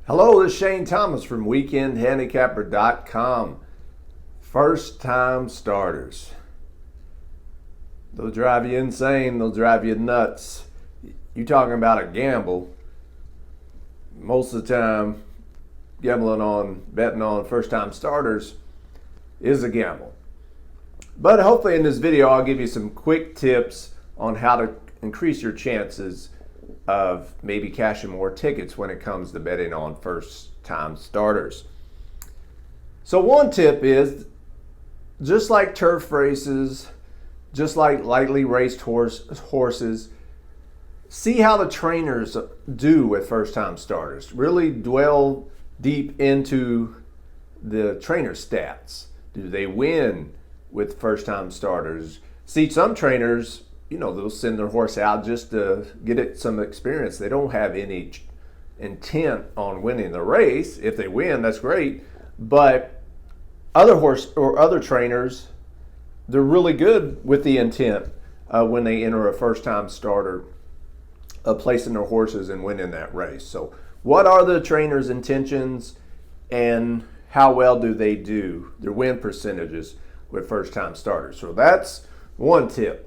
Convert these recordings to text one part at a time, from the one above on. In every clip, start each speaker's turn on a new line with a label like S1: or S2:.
S1: Hello, this is Shane Thomas from WeekendHandicapper.com. First time starters. They'll drive you insane, they'll drive you nuts. You talking about a gamble. Most of the time, betting on first time starters is a gamble. But hopefully in this video I'll give you some quick tips on how to increase your chances of maybe cashing more tickets when it comes to betting on first time starters. So one tip is, just like turf races, just like lightly raced horses, see how the trainers do with first time starters. Really dwell deep into the trainer stats. Do they win with first time starters? See, some trainers, they'll send their horse out just to get some experience. They don't have any intent on winning the race. If they win, that's great. But other trainers, they're really good with the intent when they enter a first-time starter, placing their horses and winning that race. So what are the trainers' intentions and how well do they do their win percentages with first-time starters? So that's one tip.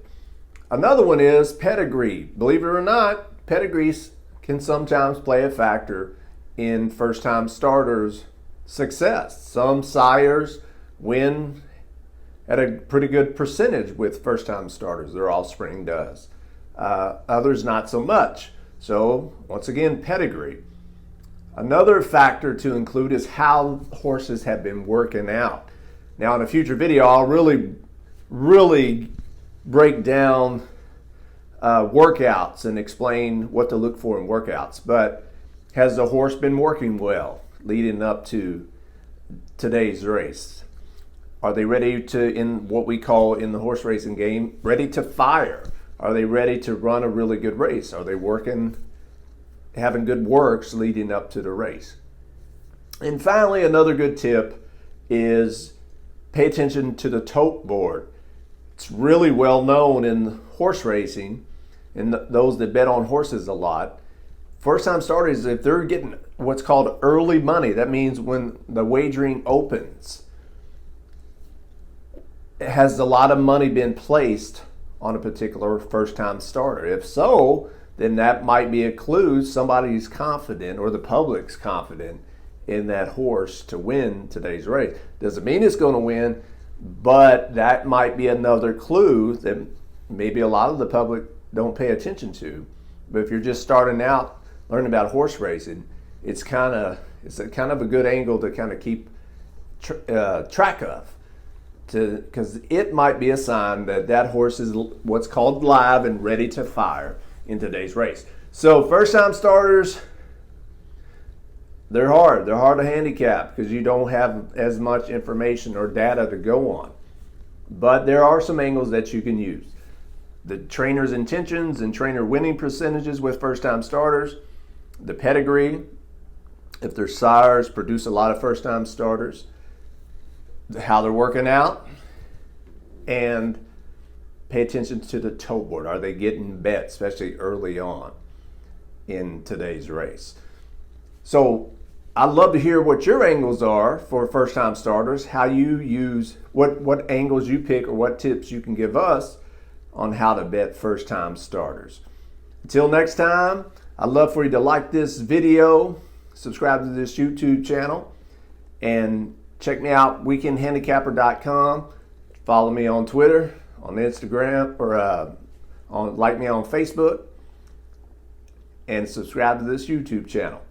S1: Another one is pedigree. Believe it or not, pedigrees can sometimes play a factor in first-time starters' success. Some sires win at a pretty good percentage with first-time starters. Their offspring does. Others not so much. So once again, pedigree. Another factor to include is how horses have been working out. Now in a future video, I'll really break down workouts and explain what to look for in workouts. But has the horse been working well leading up to today's race? Are they ready to, in what we call in the horse racing game, ready to fire? Are they ready to run a really good race? Are they having good works leading up to the race? And finally, another good tip is pay attention to the tote board. It's really well known in horse racing, and those that bet on horses a lot. First time starters, if they're getting what's called early money, that means when the wagering opens, has a lot of money been placed on a particular first time starter? If so, then that might be a clue somebody's confident, or the public's confident in that horse to win today's race. Doesn't mean it's going to win, but that might be another clue that maybe a lot of the public don't pay attention to. But if you're just starting out learning about horse racing, it's kind of a good angle to kind of keep track of, because it might be a sign that horse is what's called live and ready to fire in today's race. So first time starters, they're hard to handicap because you don't have as much information or data to go on. But there are some angles that you can use. The trainer's intentions and trainer winning percentages with first time starters, the pedigree, if their sires produce a lot of first time starters, how they're working out, and pay attention to the tote board. Are they getting bet, especially early on in today's race? So I'd love to hear what your angles are for first time starters, how you use, what angles you pick, or what tips you can give us on how to bet first time starters. Until next time, I'd love for you to like this video, subscribe to this YouTube channel, and check me out, WeekendHandicapper.com. Follow me on Twitter, on Instagram, or like me on Facebook, and subscribe to this YouTube channel.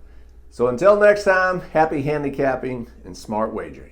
S1: So until next time, happy handicapping and smart wagering.